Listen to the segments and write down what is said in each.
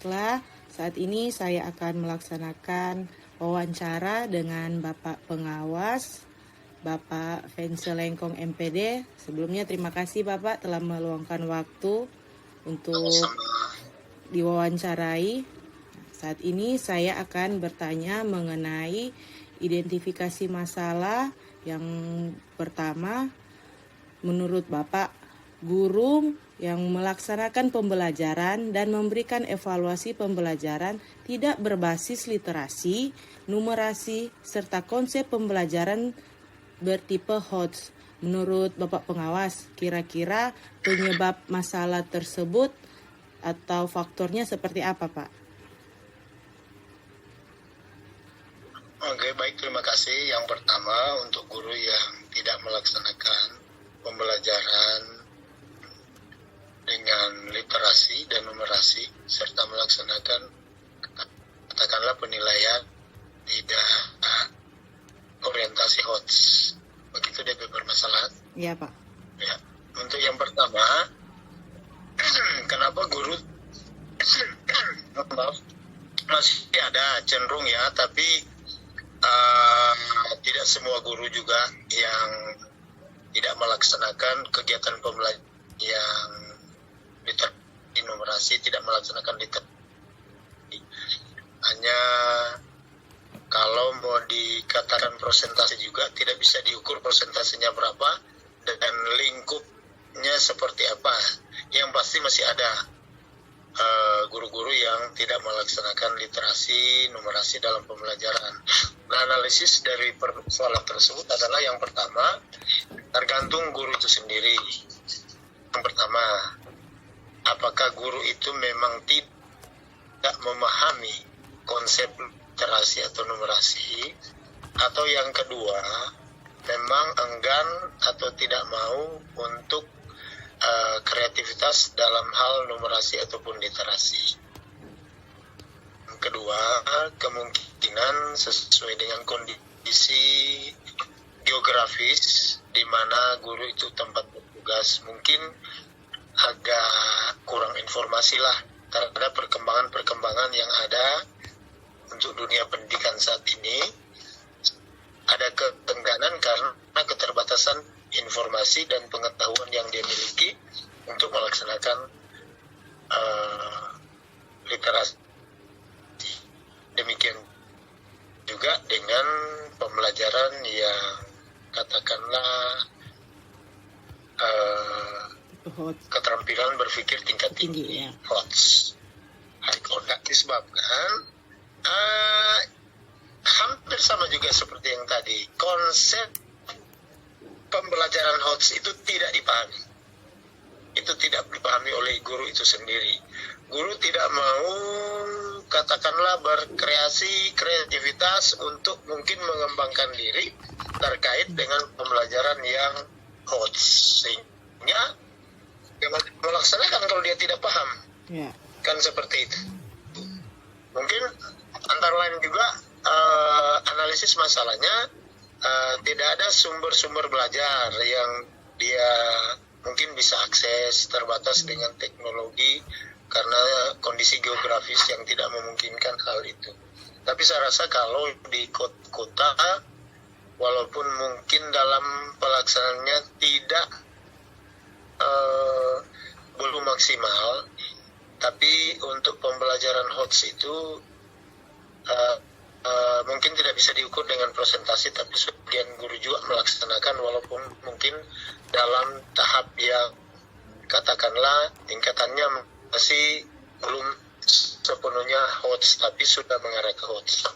Baiklah, saat ini saya akan melaksanakan wawancara dengan Bapak Pengawas, Bapak Vensel Lengkong MPD. Sebelumnya terima kasih Bapak telah meluangkan waktu untuk diwawancarai. Saat ini saya akan bertanya mengenai identifikasi masalah. Yang pertama, menurut Bapak, guru yang melaksanakan pembelajaran dan memberikan evaluasi pembelajaran tidak berbasis literasi, numerasi, serta konsep pembelajaran bertipe HOTS. Menurut Bapak Pengawas, kira-kira penyebab masalah tersebut atau faktornya seperti apa, Pak? Oke, baik, terima kasih. Yang pertama, untuk guru yang tidak melaksanakan pembelajaran dengan literasi dan numerasi serta melaksanakan katakanlah penilaian tidak orientasi HOTS, begitu dia bermasalah. Iya Pak. Ya, untuk yang pertama, kenapa guru masih ada cenderung ya, tapi tidak semua guru juga yang tidak melaksanakan kegiatan pembelajaran yang literasi numerasi, tidak melaksanakan literasi. Hanya kalau mau dikatakan persentase juga tidak bisa diukur persentasenya berapa dan lingkupnya seperti apa. Yang pasti masih ada guru-guru yang tidak melaksanakan literasi numerasi dalam pembelajaran. Nah, analisis dari persoalan tersebut adalah yang pertama, tergantung guru itu sendiri. Yang pertama, apakah guru itu memang tidak memahami konsep literasi atau numerasi, atau yang kedua, memang enggan atau tidak mau untuk kreativitas dalam hal numerasi ataupun literasi. Yang kedua, kemungkinan sesuai dengan kondisi geografis di mana guru itu tempat bertugas, mungkin agak kurang informasi lah terhadap perkembangan yang ada untuk dunia pendidikan saat ini. Ada keengganan karena keterbatasan informasi dan pengetahuan yang dia miliki untuk melaksanakan literasi. Demikian juga dengan pembelajaran yang katakanlah keterampilan berpikir tingkat tinggi, HOTS, high conduct, disebabkan hampir sama juga seperti yang tadi, konsep pembelajaran HOTS itu tidak dipahami. Itu tidak dipahami oleh guru itu sendiri. Guru tidak mau katakanlah berkreasi, kreativitas untuk mungkin mengembangkan diri terkait dengan pembelajaran yang HOTS, sehingga melaksanakan kalau dia tidak paham. Kan seperti itu. Mungkin antara lain juga analisis masalahnya, tidak ada sumber-sumber belajar yang dia mungkin bisa akses, terbatas dengan teknologi karena kondisi geografis yang tidak memungkinkan hal itu. Tapi saya rasa kalau di kota, walaupun mungkin dalam pelaksanaannya tidak belum maksimal, tapi untuk pembelajaran HOTS itu mungkin tidak bisa diukur dengan presentasi, tapi sebagian guru juga melaksanakan walaupun mungkin dalam tahap yang katakanlah tingkatannya masih belum sepenuhnya HOTS, tapi sudah mengarah ke HOTS.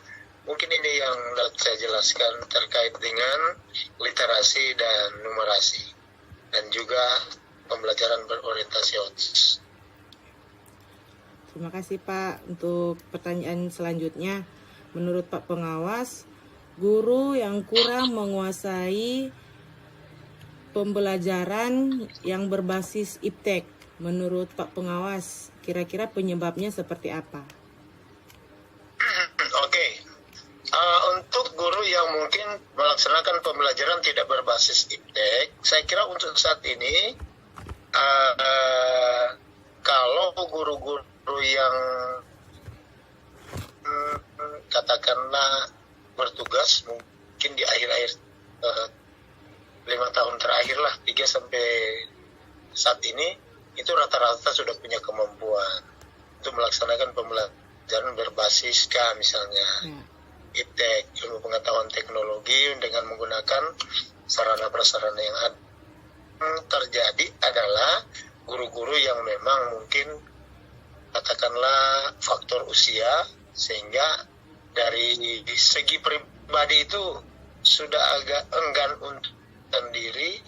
Mungkin ini yang saya jelaskan terkait dengan literasi dan numerasi dan juga pembelajaran berorientasi HOTS. Terima kasih Pak. Untuk pertanyaan selanjutnya, menurut Pak Pengawas, guru yang kurang menguasai pembelajaran yang berbasis iptek, menurut Pak Pengawas, kira-kira penyebabnya seperti apa? Oke. Untuk guru yang mungkin melaksanakan pembelajaran tidak berbasis iptek, saya kira untuk saat ini kalau guru-guru yang katakanlah bertugas mungkin di akhir-akhir 5 tahun terakhir lah, 3 sampai saat ini itu rata-rata sudah punya kemampuan untuk melaksanakan pembelajaran berbasis misalnya iptek, ilmu pengetahuan teknologi, dengan menggunakan sarana prasarana yang ada. Terjadi adalah guru-guru yang memang mungkin katakanlah faktor usia, sehingga dari segi pribadi itu sudah agak enggan untuk sendiri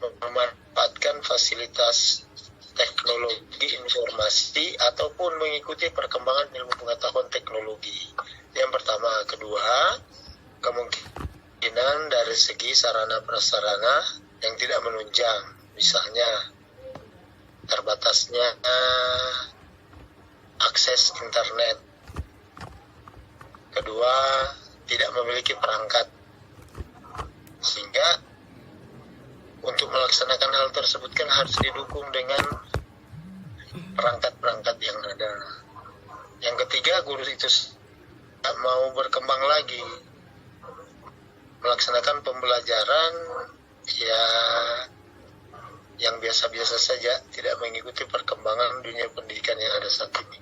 memanfaatkan fasilitas teknologi informasi ataupun mengikuti perkembangan ilmu pengetahuan teknologi. Yang pertama. Kedua, kemungkinan dari segi sarana prasarana yang tidak menunjang, misalnya terbatasnya akses internet. Kedua, tidak memiliki perangkat, sehingga untuk melaksanakan hal tersebut kan harus didukung dengan perangkat-perangkat yang ada. Yang ketiga, guru itu tak mau berkembang lagi, melaksanakan pembelajaran yang biasa-biasa saja, tidak mengikuti perkembangan dunia pendidikan yang ada saat ini.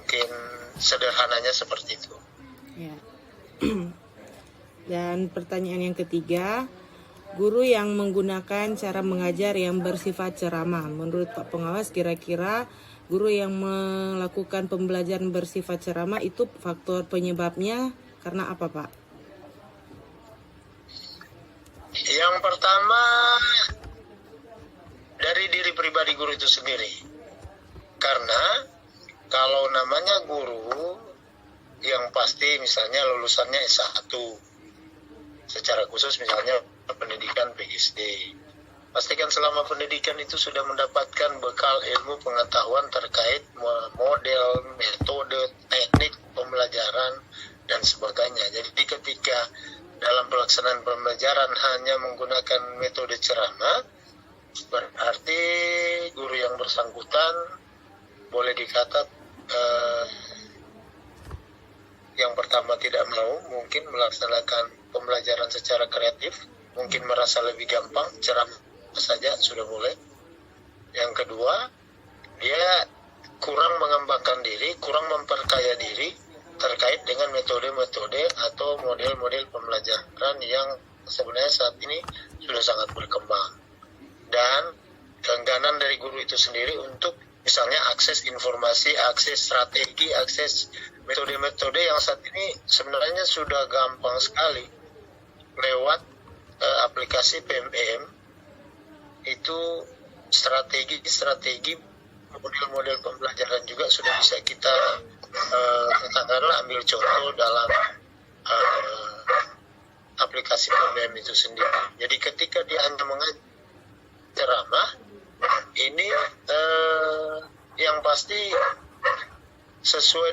Mungkin sederhananya seperti itu. Ya. Dan pertanyaan yang ketiga, guru yang menggunakan cara mengajar yang bersifat ceramah. Menurut Pak Pengawas, kira-kira guru yang melakukan pembelajaran bersifat ceramah itu faktor penyebabnya karena apa, Pak? Yang pertama, dari diri pribadi guru itu sendiri. Karena kalau namanya guru yang pasti misalnya lulusannya S1, secara khusus misalnya pendidikan PhD, pastikan selama pendidikan itu sudah mendapatkan bekal ilmu pengetahuan terkait model, metode, teknik pembelajaran, dan sebagainya. Jadi ketika dalam pelaksanaan pembelajaran hanya menggunakan metode ceramah, berarti guru yang bersangkutan boleh dikata yang pertama tidak mau mungkin melaksanakan pembelajaran secara kreatif, mungkin merasa lebih gampang ceramah saja sudah boleh. Yang kedua, dia kurang mengembangkan diri, kurang memperkaya diri terkait dengan metode-metode atau model-model pembelajaran yang sebenarnya saat ini sudah sangat berkembang. Dan keengganan dari guru itu sendiri untuk misalnya akses informasi, akses strategi, akses metode-metode yang saat ini sebenarnya sudah gampang sekali lewat aplikasi PMM. Itu strategi model-model pembelajaran juga sudah bisa kita katakanlah ambil contoh dalam aplikasi PMM itu sendiri. Jadi ketika dia hanya mengajar ceramah, ini yang pasti sesuai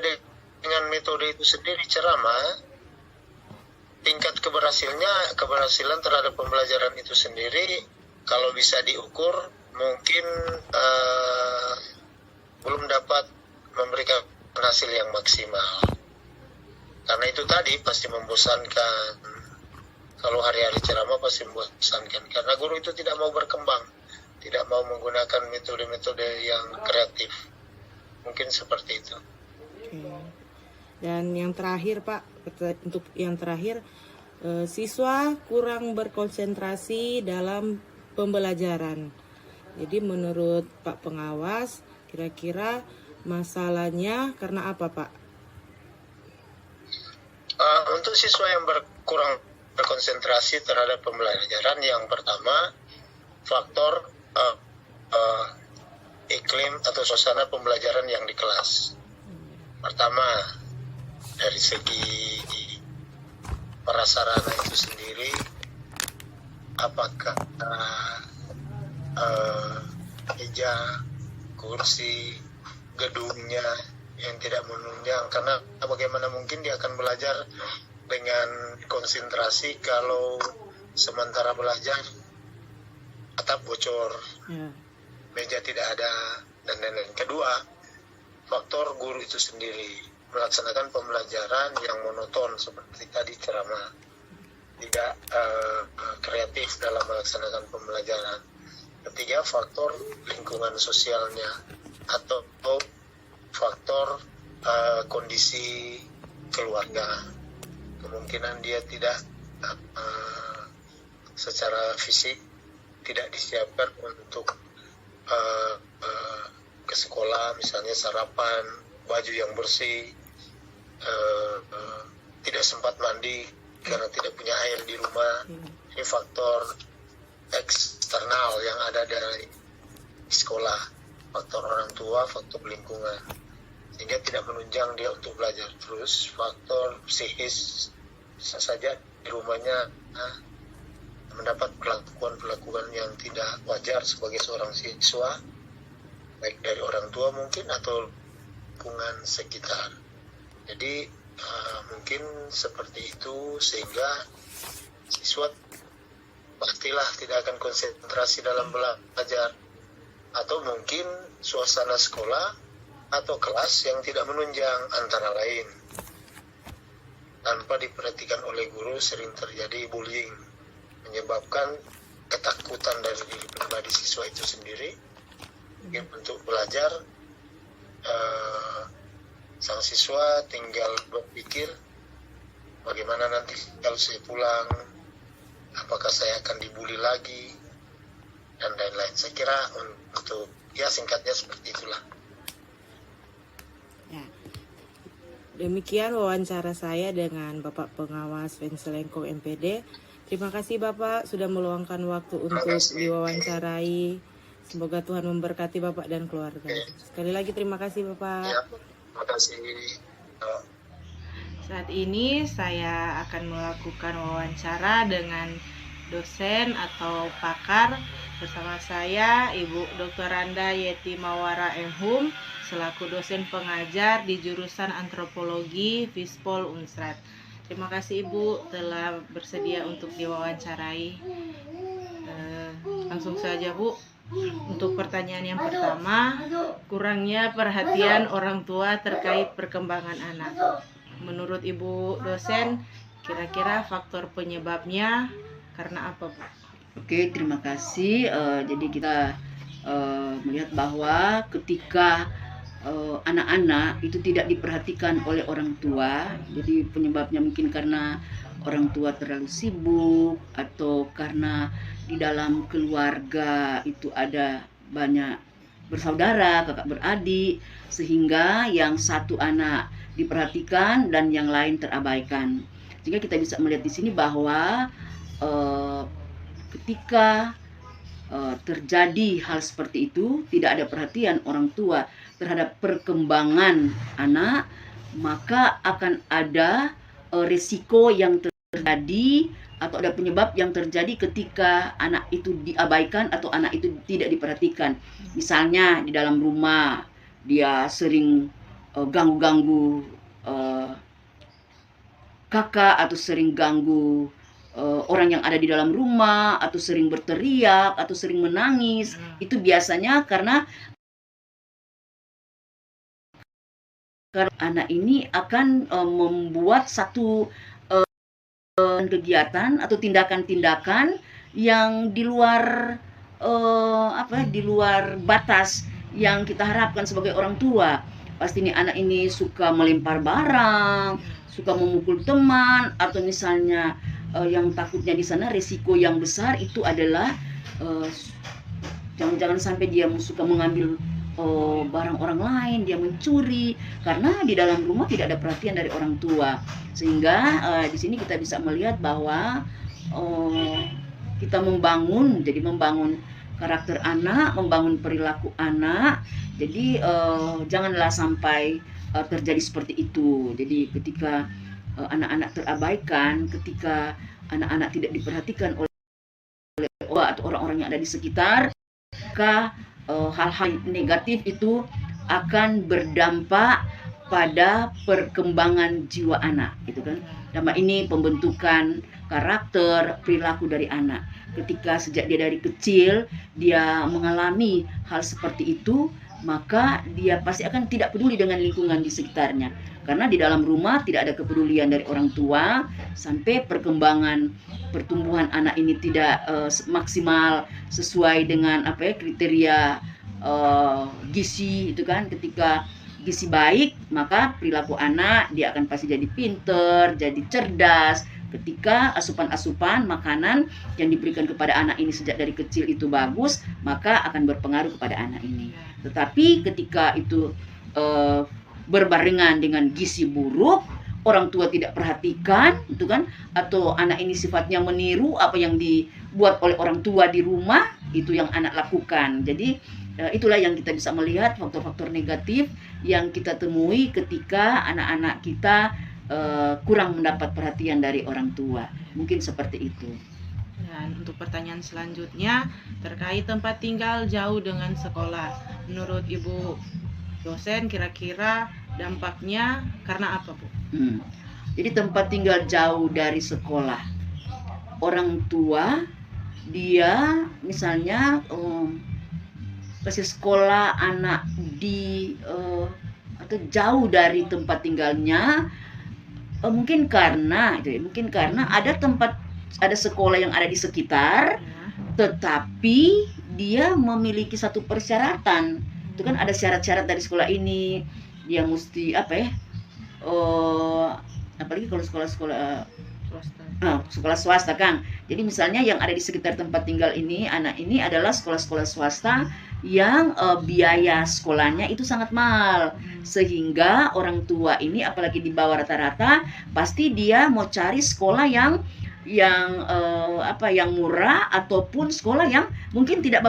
dengan metode itu sendiri ceramah, tingkat keberhasilan terhadap pembelajaran itu sendiri kalau bisa diukur mungkin belum dapat memberikan hasil yang maksimal. Karena itu tadi pasti membosankan. Kalau hari-hari ceramah pasti membosankan. Karena guru itu tidak mau berkembang, tidak mau menggunakan metode-metode yang kreatif. Mungkin seperti itu. Oke. Dan yang terakhir, Pak, untuk yang terakhir, siswa kurang berkonsentrasi dalam pembelajaran. Jadi menurut Pak Pengawas, kira-kira masalahnya karena apa, Pak? Untuk siswa yang kurang berkonsentrasi terhadap pembelajaran, yang pertama faktor iklim atau suasana pembelajaran yang di kelas. Pertama, dari segi prasarana itu sendiri, apakah meja, kursi, gedungnya yang tidak menunjang. Karena bagaimana mungkin dia akan belajar dengan konsentrasi kalau sementara belajar atap bocor, meja tidak ada, dan lain-lain. Kedua, faktor guru itu sendiri. melaksanakan pembelajaran yang monoton seperti tadi ceramah, tidak kreatif dalam melaksanakan pembelajaran. Ketiga, faktor lingkungan sosialnya atau faktor kondisi keluarga. Kemungkinan dia tidak secara fisik tidak disiapkan untuk ke sekolah, misalnya sarapan, baju yang bersih, tidak sempat mandi karena tidak punya air di rumah. Ini faktor eksternal yang ada dari sekolah, faktor orang tua, faktor lingkungan, sehingga tidak menunjang dia untuk belajar. Terus faktor psikis, bisa saja di rumahnya mendapat perlakuan yang tidak wajar sebagai seorang siswa, baik dari orang tua mungkin atau lingkungan sekitar. Jadi mungkin seperti itu, sehingga siswa pastilah tidak akan konsentrasi dalam belajar, atau mungkin suasana sekolah atau kelas yang tidak menunjang, antara lain tanpa diperhatikan oleh guru sering terjadi bullying, menyebabkan ketakutan dari diri pribadi siswa itu sendiri untuk belajar. Sang siswa tinggal berpikir, bagaimana nanti kalau saya pulang, apakah saya akan dibully lagi, dan lain-lain. Saya kira untuk singkatnya seperti itulah. Ya. Demikian wawancara saya dengan Bapak Pengawas Vencel Lengkong MPD. Terima kasih Bapak sudah meluangkan waktu untuk diwawancarai. Semoga Tuhan memberkati Bapak dan keluarga. Sekali lagi terima kasih Bapak. Ya, terima kasih. Saat ini saya akan melakukan wawancara dengan dosen atau pakar. Bersama saya Ibu Dr. Randa Yeti Mawara MHum selaku dosen pengajar di jurusan Antropologi Fispol Unsrat. Terima kasih Ibu telah bersedia untuk diwawancarai. Langsung saja Bu. Untuk pertanyaan yang pertama, kurangnya perhatian orang tua terkait perkembangan anak. Menurut Ibu dosen, kira-kira faktor penyebabnya karena apa, Bu? Oke, terima kasih. Jadi kita melihat bahwa ketika anak-anak itu tidak diperhatikan oleh orang tua, jadi penyebabnya mungkin karena orang tua terlalu sibuk, atau karena di dalam keluarga itu ada banyak bersaudara, kakak beradik, sehingga yang satu anak diperhatikan dan yang lain terabaikan. Sehingga kita bisa melihat di sini bahwa ketika terjadi hal seperti itu, tidak ada perhatian orang tua terhadap perkembangan anak, maka akan ada risiko yang terjadi atau ada penyebab yang terjadi ketika anak itu diabaikan atau anak itu tidak diperhatikan. Misalnya di dalam rumah dia sering ganggu-ganggu kakak, atau sering ganggu orang yang ada di dalam rumah, atau sering berteriak, atau sering menangis. Itu biasanya karena anak ini akan membuat satu kegiatan atau tindakan-tindakan yang di luar di luar batas yang kita harapkan sebagai orang tua. Pasti nih anak ini suka melempar barang, suka memukul teman, atau misalnya yang takutnya di sana risiko yang besar itu adalah jangan sampai dia suka mengambil barang orang lain, dia mencuri, karena di dalam rumah tidak ada perhatian dari orang tua. Sehingga di sini kita bisa melihat bahwa kita membangun karakter anak, membangun perilaku anak. Jadi janganlah sampai terjadi seperti itu. Jadi ketika anak-anak terabaikan, ketika anak-anak tidak diperhatikan oleh atau orang-orang yang ada di sekitar, maka hal-hal negatif itu akan berdampak pada perkembangan jiwa anak, gitu kan. Dalam ini pembentukan karakter, perilaku dari anak. Ketika sejak dia dari kecil dia mengalami hal seperti itu, maka dia pasti akan tidak peduli dengan lingkungan di sekitarnya. Karena di dalam rumah tidak ada kepedulian dari orang tua, sampai pertumbuhan anak ini tidak maksimal sesuai dengan kriteria gizi itu kan. Ketika gizi baik, maka perilaku anak dia akan pasti jadi pinter, jadi cerdas. Ketika asupan-asupan makanan yang diberikan kepada anak ini sejak dari kecil itu bagus, maka akan berpengaruh kepada anak ini. Tetapi ketika itu berbarengan dengan gizi buruk, orang tua tidak perhatikan, itu kan, atau anak ini sifatnya meniru apa yang dibuat oleh orang tua di rumah, itu yang anak lakukan. Jadi itulah yang kita bisa melihat faktor-faktor negatif yang kita temui ketika anak-anak kita kurang mendapat perhatian dari orang tua. Mungkin seperti itu. Dan untuk pertanyaan selanjutnya terkait tempat tinggal jauh dengan sekolah. Menurut Ibu dosen, kira-kira dampaknya karena apa, Bu? Jadi tempat tinggal jauh dari sekolah, orang tua dia misalnya kasih sekolah anak di atau jauh dari tempat tinggalnya, mungkin karena ada sekolah yang ada di sekitar, tetapi dia memiliki satu persyaratan. Itu kan ada syarat-syarat dari sekolah ini, dia mesti apalagi kalau sekolah swasta kan. Jadi misalnya yang ada di sekitar tempat tinggal ini, anak ini adalah sekolah-sekolah swasta yang biaya sekolahnya itu sangat mahal, sehingga orang tua ini apalagi di bawah rata-rata pasti dia mau cari sekolah yang murah, ataupun sekolah yang mungkin tidak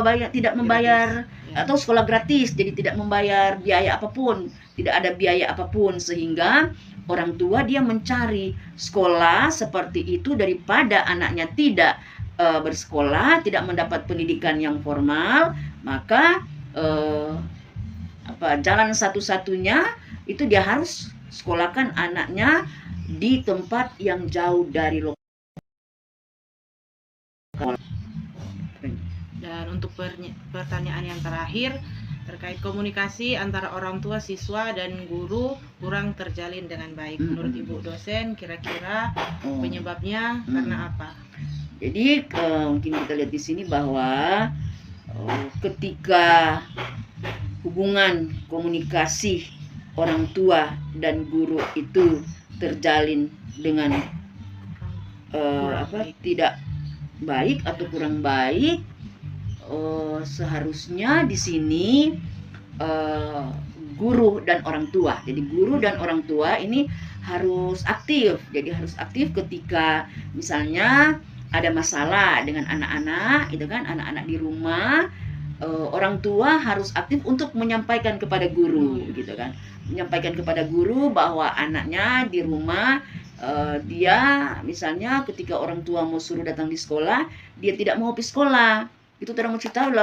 membayar atau sekolah gratis, jadi tidak membayar biaya apapun, tidak ada biaya apapun, sehingga orang tua dia mencari sekolah seperti itu daripada anaknya tidak bersekolah, tidak mendapat pendidikan yang formal. Maka jalan satu-satunya itu dia harus sekolahkan anaknya di tempat yang jauh dari lokasi. Dan untuk pertanyaan yang terakhir terkait komunikasi antara orang tua, siswa, dan guru kurang terjalin dengan baik. Menurut Ibu dosen, kira-kira penyebabnya karena apa? Jadi mungkin kita lihat di sini bahwa ketika hubungan komunikasi orang tua dan guru itu terjalin dengan tidak baik atau kurang baik, seharusnya di sini guru dan orang tua. Jadi guru dan orang tua ini harus aktif. Jadi harus aktif ketika misalnya ada masalah dengan anak-anak, itu kan, anak-anak di rumah, orang tua harus aktif untuk menyampaikan kepada guru, gitu kan. Menyampaikan kepada guru bahwa anaknya di rumah dia misalnya ketika orang tua mau suruh datang di sekolah, dia tidak mau pergi sekolah. Itu terang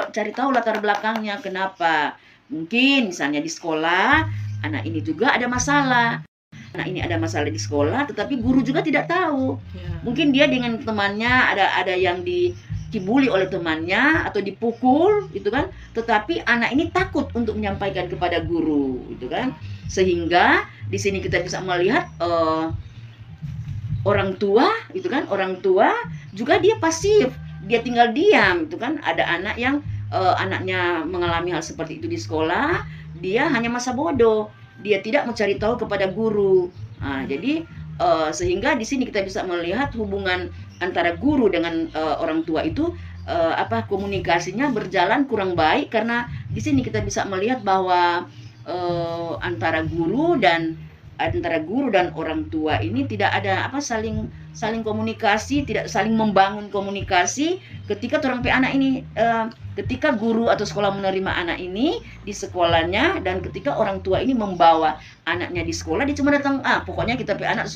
cari tahu latar belakangnya kenapa. Mungkin misalnya di sekolah anak ini juga ada masalah. Anak ini ada masalah di sekolah, tetapi guru juga tidak tahu. Mungkin dia dengan temannya ada yang dikibuli oleh temannya atau dipukul, gitu kan. Tetapi anak ini takut untuk menyampaikan kepada guru, gitu kan. Sehingga di sini kita bisa melihat orang tua, gitu kan. Orang tua juga dia pasif, dia tinggal diam, gitu kan. Ada anak yang anaknya mengalami hal seperti itu di sekolah, dia hanya masa bodoh. Dia tidak mencari tahu kepada guru. Jadi sehingga di sini kita bisa melihat hubungan antara guru dengan orang tua itu komunikasinya berjalan kurang baik, karena di sini kita bisa melihat bahwa antara guru dan orang tua ini tidak ada saling komunikasi, tidak saling membangun komunikasi. Ketika anak ini ketika guru atau sekolah menerima anak ini di sekolahnya, dan ketika orang tua ini membawa anaknya di sekolah, dia cuma datang, pokoknya kita anak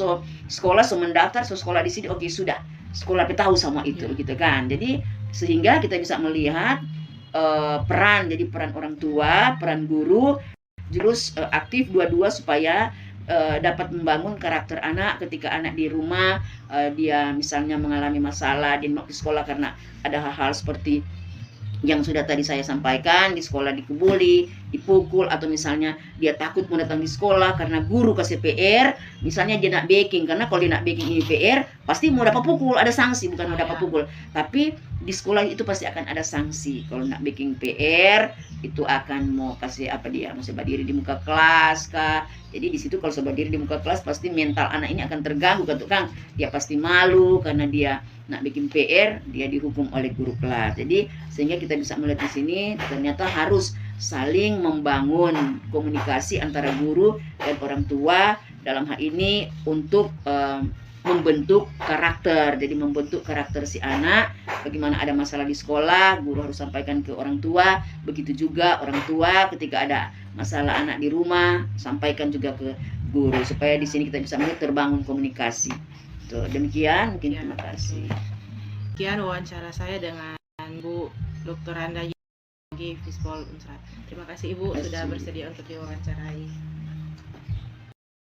sekolah, mendaftar, sekolah di sini, oke, sudah sekolah tahu sama itu, gitu kan. Jadi sehingga kita bisa melihat peran orang tua, peran guru harus aktif dua-dua supaya dapat membangun karakter anak. Ketika anak di rumah dia misalnya mengalami masalah di sekolah karena ada hal-hal seperti yang sudah tadi saya sampaikan, di sekolah dikebuli, dipukul, atau misalnya dia takut mau datang di sekolah karena guru kasih PR, misalnya dia nak baking, karena kalau dia nak baking ini PR pasti mau dapat pukul, ada sanksi, bukan mau dapat pukul, tapi di sekolah itu pasti akan ada sanksi. Kalau nak baking PR itu akan mau kasih apa, dia mau berdiri di muka kelas kah. Jadi di situ kalau berdiri di muka kelas pasti mental anak ini akan terganggu kan Kang. Dia pasti malu karena dia nak bikin PR, dia dihukum oleh guru kelas. Jadi sehingga kita bisa melihat di sini ternyata harus saling membangun komunikasi antara guru dan orang tua dalam hal ini untuk membentuk karakter. Jadi membentuk karakter si anak. Bagaimana ada masalah di sekolah, guru harus sampaikan ke orang tua. Begitu juga orang tua ketika ada masalah anak di rumah, sampaikan juga ke guru, supaya di sini kita bisa melihat terbangun komunikasi. Tuh, demikian mungkin, terima kasih. Sekian wawancara saya dengan Bu Dr. Randa Yogi Fispol Unsrat. Terima kasih Ibu sudah bersedia untuk diwawancarai.